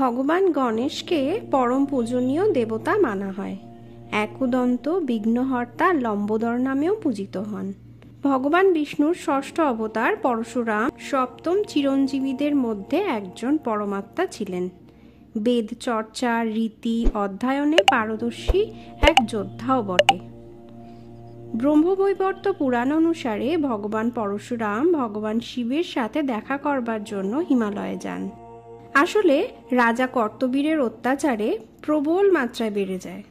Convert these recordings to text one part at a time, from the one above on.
ভগবান গণেশকে পরম পূজনীয় দেবতা মানা হয়। একদন্ত বিঘ্নহর্তা লম্বোদর নামেও পূজিত হন। ভগবান বিষ্ণুর ষষ্ঠ অবতার পরশুরাম সপ্তম চিরঞ্জীবীদের মধ্যে একজন পরমাত্মা ছিলেন। বেদ চর্চা, রীতি অধ্যয়নে পারদর্শী এক যোদ্ধাও বটে। ব্রহ্মবৈবর্ত পুরাণ অনুসারে ভগবান পরশুরাম ভগবান শিবের সাথে দেখা করবার জন্য হিমালয়ে যান। আসলে রাজা কর্তবীরের অত্যাচারে প্রবল মাত্রায় বেড়ে যায়।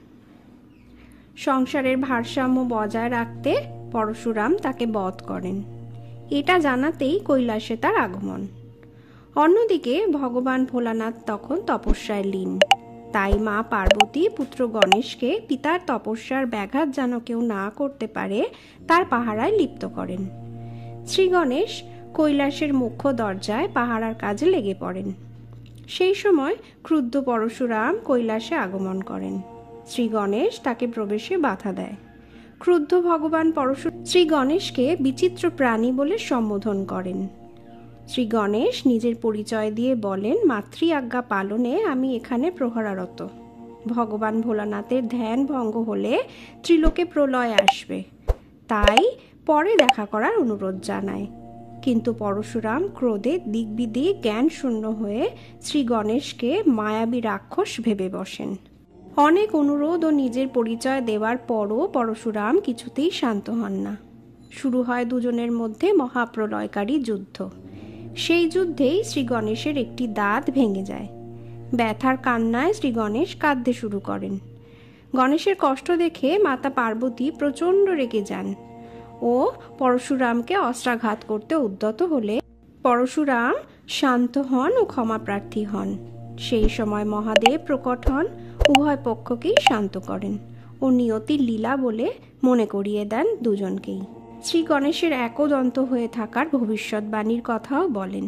সংসারের ভারসাম্য বজায় রাখতে পরশুরাম তাকে বধ করেন। এটা জানাতেই কৈলাসে তার আগমন। অন্যদিকে ভগবান ভোলানাথ তখন তপস্যায় লীন। তাই মা পার্বতী পুত্র গণেশকে পিতার তপস্যার ব্যাঘাত যেন কেউ না করতে পারে তার পাহারায় লিপ্ত করেন। শ্রী গণেশ কৈলাসের মুখ্য দরজায় পাহারার কাজে লেগে পড়েন। সেই সময় ক্রুদ্ধ পরশুরাম কৈলাসে আগমন করেন। শ্রী গণেশ তাকে প্রবেশে বাধা দেয়। ক্রুদ্ধ ভগবান পরশুরাম শ্রী গণেশকে বিচিত্র প্রাণী বলে সম্বোধন করেন। শ্রী গণেশ নিজের পরিচয় দিয়ে বলেন, মাতৃ আজ্ঞা পালনে আমি এখানে প্রহরারত। ভগবান ভোলানাথের ধ্যান ভঙ্গ হলে ত্রিলোকে প্রলয় আসবে, তাই পরে দেখা করার অনুরোধ জানায়। কিন্তু পরশুরাম ক্রোধে দিগ্বিদিক জ্ঞান শূন্য হয়ে শ্রী গণেশকে মায়াবী রাক্ষস ভেবে বসেন। অনেক অনুরোধ ও নিজের পরিচয় দেওয়ার পরও পরশুরাম কিছুতেই শান্ত হন না। শুরু হয় দুজনের মধ্যে মহাপ্রলয়কারী যুদ্ধ। সেই যুদ্ধেই শ্রী গণেশের একটি দাঁত ভেঙে যায়। ব্যথার কান্নায় শ্রী গণেশ কাঁদতে শুরু করেন। গণেশের কষ্ট দেখে মাতা পার্বতী প্রচণ্ড রেগে যান ও পরশুরামকে অস্ত্রাঘাত করতে উদ্যত হলে পরশুরাম শান্ত হন ও ক্ষমাপ্রার্থী হন। সেই সময় মহাদেব প্রকট হন, উভয় পক্ষকেই শান্ত করেন ও নিয়তির লীলা বলে মনে করিয়ে দেন দুজনকেই। শ্রী গণেশের একদন্ত হয়ে থাকার ভবিষ্যৎবাণীর কথাও বলেন।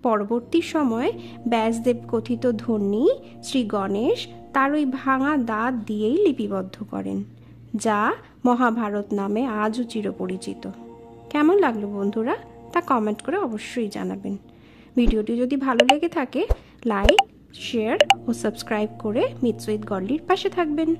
পরবর্তী সময়ে ব্যাসদেব কথিত ধ্বনি শ্রী গণেশ তার ওই ভাঙা দাঁত দিয়েই লিপিবদ্ধ করেন, যা মহাভারত নামে আজও চিরপরিচিত। কেমন লাগলো বন্ধুরা, তা কমেন্ট করে অবশ্যই জানাবেন। ভিডিওটি যদি ভালো লেগে থাকে লাইক, শেয়ার ও সাবস্ক্রাইব করে মিটস উইথ গডলির পাশে থাকবেন।